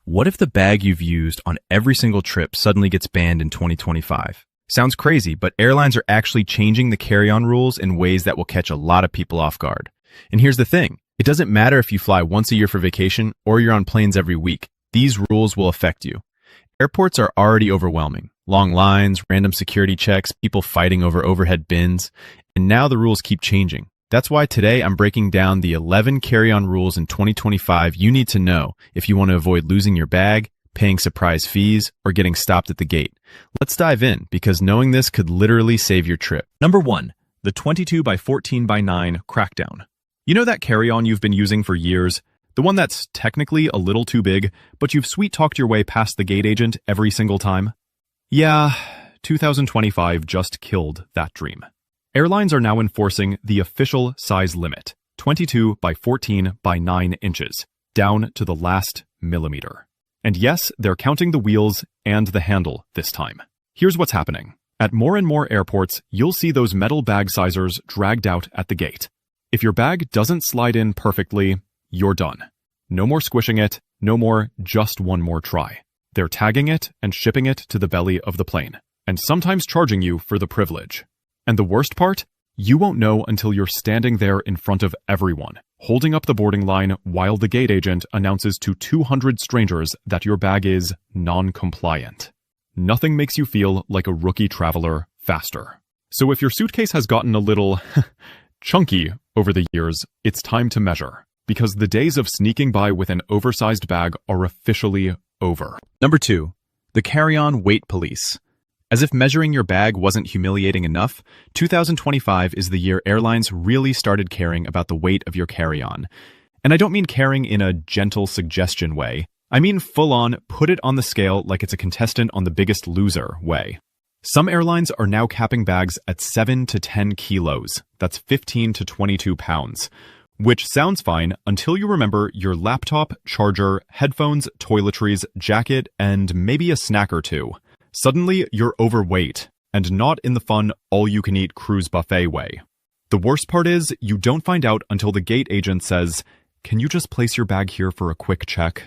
What if the bag you've used on every single trip suddenly gets banned in 2025? Sounds crazy, but airlines are actually changing the carry-on rules in ways that will catch a lot of people off guard. And here's the thing. It doesn't matter if you fly once a year for vacation or you're on planes every week. These rules will affect you. Airports are already overwhelming. Long lines, random security checks, people fighting over overhead bins. And now the rules keep changing. That's why today I'm breaking down the 11 carry-on rules in 2025 you need to know if you want to avoid losing your bag, paying surprise fees, or getting stopped at the gate. Let's dive in, because knowing this could literally save your trip. Number 1. The 22 by 14 by 9 crackdown. You know that carry-on you've been using for years? The one that's technically a little too big, but you've sweet-talked your way past the gate agent every single time? Yeah, 2025 just killed that dream. Airlines are now enforcing the official size limit, 22 by 14 by 9 inches, down to the last millimeter. And yes, they're counting the wheels and the handle this time. Here's what's happening. At more and more airports, you'll see those metal bag sizers dragged out at the gate. If your bag doesn't slide in perfectly, you're done. No more squishing it, no more just one more try. They're tagging it and shipping it to the belly of the plane, and sometimes charging you for the privilege. And the worst part? You won't know until you're standing there in front of everyone, holding up the boarding line while the gate agent announces to 200 strangers that your bag is non-compliant. Nothing makes you feel like a rookie traveler faster. So if your suitcase has gotten a little chunky over the years, it's time to measure, because the days of sneaking by with an oversized bag are officially over. Number 2. The carry-on weight police. As if measuring your bag wasn't humiliating enough, 2025 is the year airlines really started caring about the weight of your carry-on. And I don't mean caring in a gentle suggestion way. I mean full-on, put it on the scale like it's a contestant on The Biggest Loser way. Some airlines are now capping bags at 7 to 10 kilos. That's 15 to 22 pounds. Which sounds fine until you remember your laptop, charger, headphones, toiletries, jacket, and maybe a snack or two. Suddenly, you're overweight, and not in the fun all-you-can-eat cruise buffet way. The worst part is, you don't find out until the gate agent says, "Can you just place your bag here for a quick check?"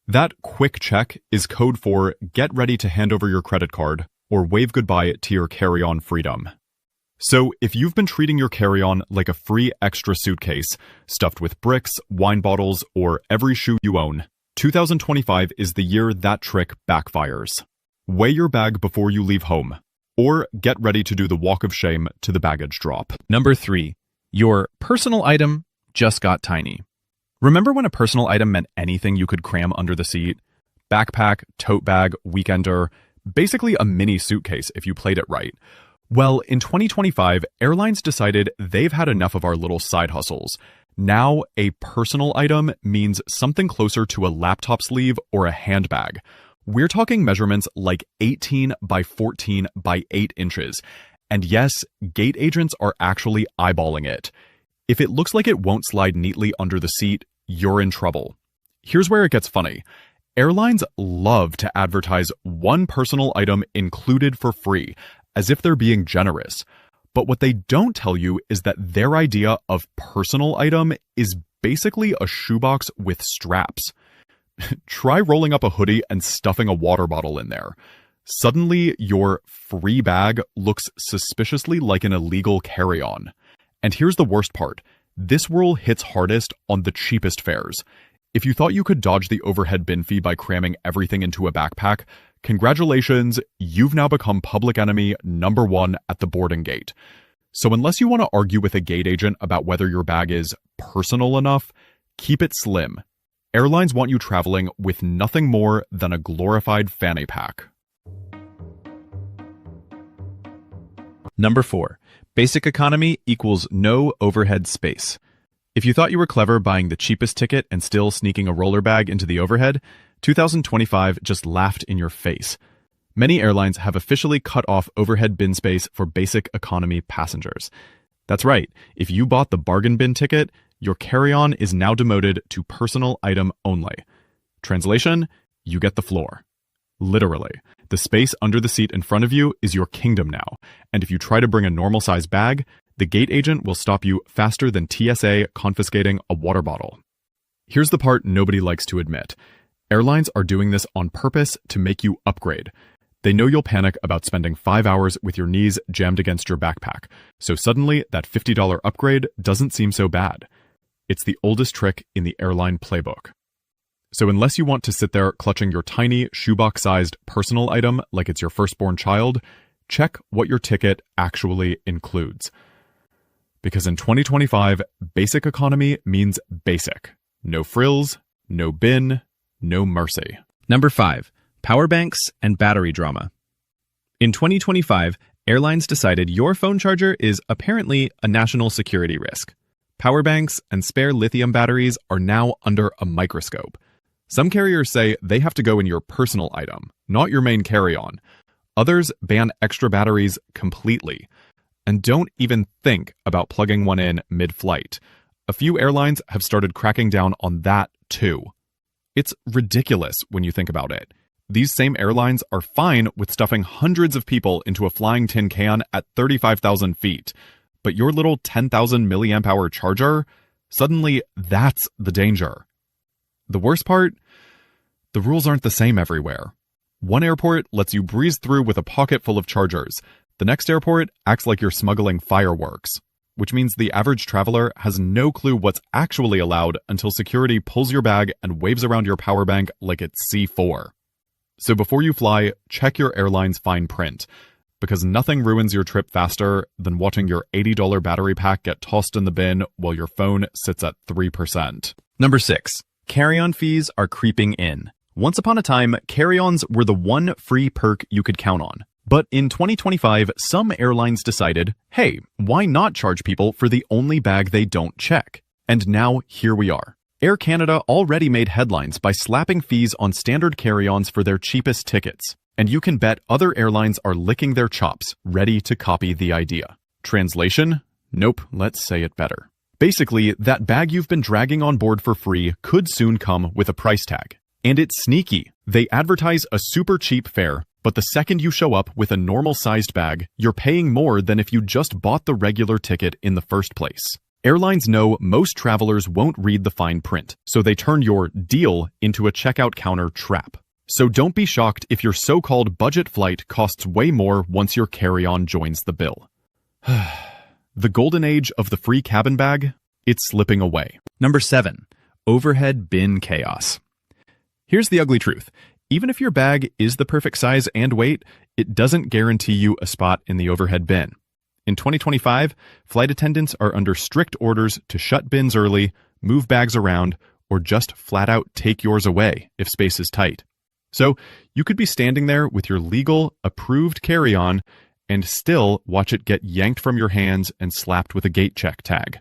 That quick check is code for get ready to hand over your credit card, or wave goodbye to your carry-on freedom. So, if you've been treating your carry-on like a free extra suitcase, stuffed with bricks, wine bottles, or every shoe you own, 2025 is the year that trick backfires. Weigh your bag before you leave home, or get ready to do the walk of shame to the baggage drop. Number 3. Your personal item just got tiny. Remember when a personal item meant anything you could cram under the seat? Backpack, tote bag, weekender, basically a mini suitcase if you played it right. Well, in 2025, airlines decided they've had enough of our little side hustles. Now, a personal item means something closer to a laptop sleeve or a handbag. We're talking measurements like 18 by 14 by 8 inches. And yes, gate agents are actually eyeballing it. If it looks like it won't slide neatly under the seat, you're in trouble. Here's where it gets funny. Airlines love to advertise one personal item included for free, as if they're being generous. But what they don't tell you is that their idea of personal item is basically a shoebox with straps. Try rolling up a hoodie and stuffing a water bottle in there. Suddenly, your free bag looks suspiciously like an illegal carry-on. And here's the worst part. This rule hits hardest on the cheapest fares. If you thought you could dodge the overhead bin fee by cramming everything into a backpack, congratulations, you've now become public enemy number 1 at the boarding gate. So unless you want to argue with a gate agent about whether your bag is personal enough, keep it slim. Airlines want you traveling with nothing more than a glorified fanny pack. Number 4. Basic economy equals no overhead space. If you thought you were clever buying the cheapest ticket and still sneaking a roller bag into the overhead, 2025 just laughed in your face. Many airlines have officially cut off overhead bin space for basic economy passengers. That's right, if you bought the bargain bin ticket, your carry-on is now demoted to personal item only. Translation, you get the floor. Literally, the space under the seat in front of you is your kingdom now, and if you try to bring a normal-sized bag, the gate agent will stop you faster than TSA confiscating a water bottle. Here's the part nobody likes to admit. Airlines are doing this on purpose to make you upgrade. They know you'll panic about spending 5 hours with your knees jammed against your backpack, so suddenly that $50 upgrade doesn't seem so bad. It's the oldest trick in the airline playbook. So unless you want to sit there clutching your tiny shoebox-sized personal item like it's your firstborn child, check what your ticket actually includes. Because in 2025, basic economy means basic. No frills, no bin, no mercy. Number 5. Power banks and battery drama. In 2025, airlines decided your phone charger is apparently a national security risk. Power banks and spare lithium batteries are now under a microscope. Some carriers say they have to go in your personal item, not your main carry-on. Others ban extra batteries completely. And don't even think about plugging one in mid-flight. A few airlines have started cracking down on that too. It's ridiculous when you think about it. These same airlines are fine with stuffing hundreds of people into a flying tin can at 35,000 feet. But your little 10,000 milliamp hour charger, suddenly that's the danger. The worst part? The rules aren't the same everywhere. One airport lets you breeze through with a pocket full of chargers. The next airport acts like you're smuggling fireworks, which means the average traveler has no clue what's actually allowed until security pulls your bag and waves around your power bank like it's C4. So before you fly, check your airline's fine print, because nothing ruins your trip faster than watching your $80 battery pack get tossed in the bin while your phone sits at 3%. Number 6. Carry-on fees are creeping in. Once upon a time, carry-ons were the one free perk you could count on. But in 2025, some airlines decided, hey, why not charge people for the only bag they don't check? And now here we are. Air Canada already made headlines by slapping fees on standard carry-ons for their cheapest tickets. And you can bet other airlines are licking their chops, ready to copy the idea. Translation? Nope, let's say it better. Basically, that bag you've been dragging on board for free could soon come with a price tag. And it's sneaky. They advertise a super cheap fare, but the second you show up with a normal-sized bag, you're paying more than if you just bought the regular ticket in the first place. Airlines know most travelers won't read the fine print, so they turn your deal into a checkout counter trap. So don't be shocked if your so-called budget flight costs way more once your carry-on joins the bill. The golden age of the free cabin bag? It's slipping away. Number 7. Overhead bin chaos. Here's the ugly truth. Even if your bag is the perfect size and weight, it doesn't guarantee you a spot in the overhead bin. In 2025, flight attendants are under strict orders to shut bins early, move bags around, or just flat out take yours away if space is tight. So you could be standing there with your legal, approved carry-on and still watch it get yanked from your hands and slapped with a gate check tag.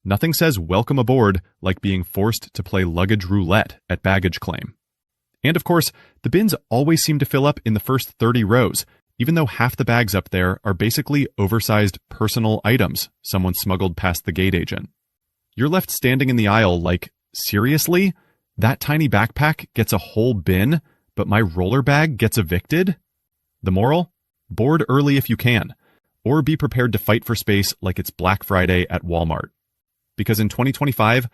Nothing says welcome aboard like being forced to play luggage roulette at baggage claim. And of course, the bins always seem to fill up in the first 30 rows, even though half the bags up there are basically oversized personal items someone smuggled past the gate agent. You're left standing in the aisle like, seriously? That tiny backpack gets a whole bin, but my roller bag gets evicted? The moral? Board early if you can, or be prepared to fight for space like it's Black Friday at Walmart. Because in 2025,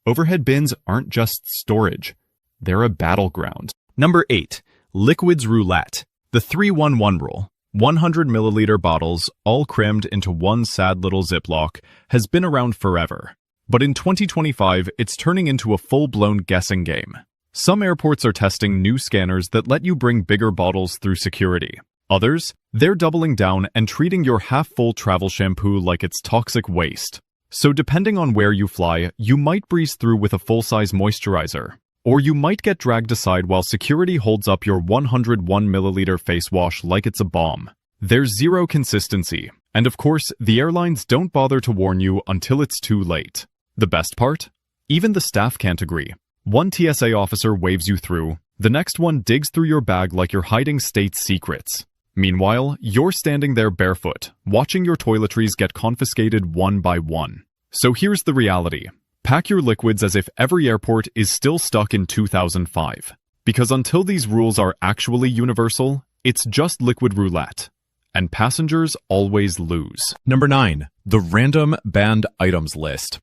overhead bins aren't just storage. They're a battleground. Number 8. Liquids roulette. The 3-1-1 rule. 100 milliliter bottles, all crammed into one sad little Ziploc, has been around forever. But in 2025, it's turning into a full-blown guessing game. Some airports are testing new scanners that let you bring bigger bottles through security. Others, they're doubling down and treating your half-full travel shampoo like it's toxic waste. So depending on where you fly, you might breeze through with a full-size moisturizer. Or you might get dragged aside while security holds up your 101 milliliter face wash like it's a bomb. There's zero consistency. And of course, the airlines don't bother to warn you until it's too late. The best part? Even the staff can't agree. One TSA officer waves you through. The next one digs through your bag like you're hiding state secrets. Meanwhile, you're standing there barefoot, watching your toiletries get confiscated one by one. So here's the reality. Pack your liquids as if every airport is still stuck in 2005. Because until these rules are actually universal, it's just liquid roulette. And passengers always lose. Number 9. The random banned items list.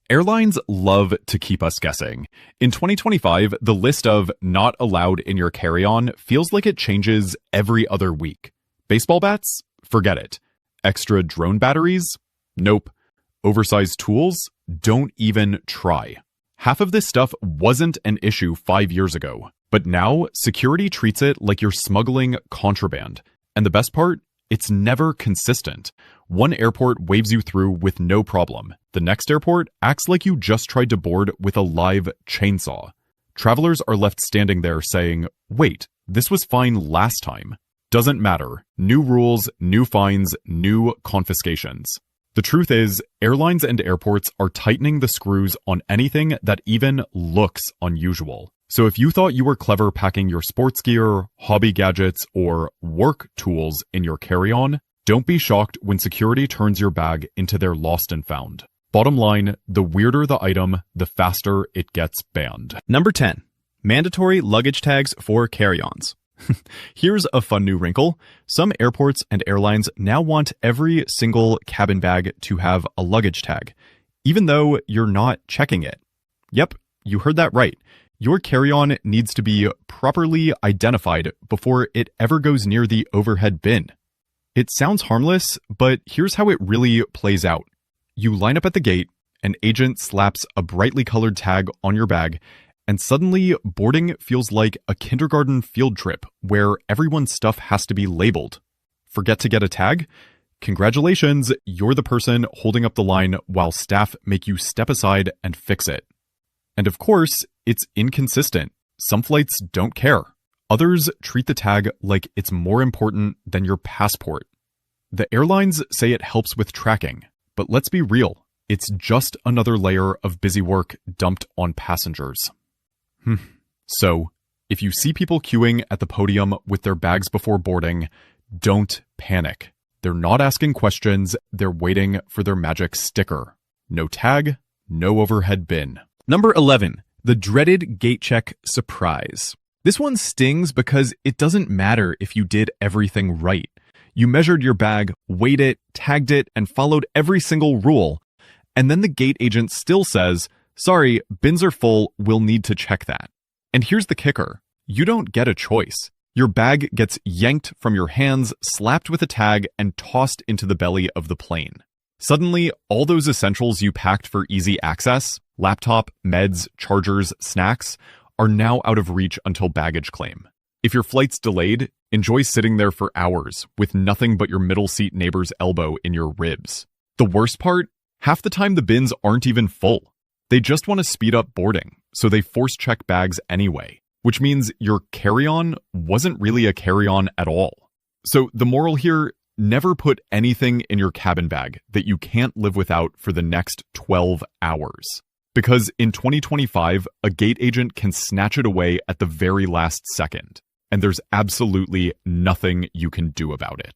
Airlines love to keep us guessing. In 2025, the list of not allowed in your carry-on feels like it changes every other week. Baseball bats? Forget it. Extra drone batteries? Nope. Oversized tools? Don't even try. Half of this stuff wasn't an issue 5 years ago, but now security treats it like you're smuggling contraband. And the best part? It's never consistent. One airport waves you through with no problem. The next airport acts like you just tried to board with a live chainsaw. Travelers are left standing there saying, wait, this was fine last time. Doesn't matter. New rules, new fines, new confiscations. The truth is, airlines and airports are tightening the screws on anything that even looks unusual. So if you thought you were clever packing your sports gear, hobby gadgets, or work tools in your carry-on, don't be shocked when security turns your bag into their lost and found. Bottom line, the weirder the item, the faster it gets banned. Number 10. Mandatory luggage tags for carry-ons. Here's a fun new wrinkle. Some airports and airlines now want every single cabin bag to have a luggage tag, even though you're not checking it. Yep, you heard that right. Your carry-on needs to be properly identified before it ever goes near the overhead bin. It sounds harmless, but here's how it really plays out. You line up at the gate, an agent slaps a brightly colored tag on your bag, and suddenly boarding feels like a kindergarten field trip where everyone's stuff has to be labeled. Forget to get a tag? Congratulations, you're the person holding up the line while staff make you step aside and fix it. And of course, it's inconsistent. Some flights don't care. Others treat the tag like it's more important than your passport. The airlines say it helps with tracking, but let's be real. It's just another layer of busy work dumped on passengers. So, if you see people queuing at the podium with their bags before boarding, don't panic. They're not asking questions, they're waiting for their magic sticker. No tag, no overhead bin. Number 11. The dreaded gate check surprise. This one stings because it doesn't matter if you did everything right. You measured your bag, weighed it, tagged it, and followed every single rule. And then the gate agent still says, sorry, bins are full, we'll need to check that. And here's the kicker. You don't get a choice. Your bag gets yanked from your hands, slapped with a tag, and tossed into the belly of the plane. Suddenly, all those essentials you packed for easy access, laptop, meds, chargers, snacks, are now out of reach until baggage claim. If your flight's delayed, enjoy sitting there for hours with nothing but your middle seat neighbor's elbow in your ribs. The worst part? Half the time the bins aren't even full. They just want to speed up boarding, so they force check bags anyway, which means your carry-on wasn't really a carry-on at all. So the moral here, never put anything in your cabin bag that you can't live without for the next 12 hours. Because in 2025, a gate agent can snatch it away at the very last second, and there's absolutely nothing you can do about it.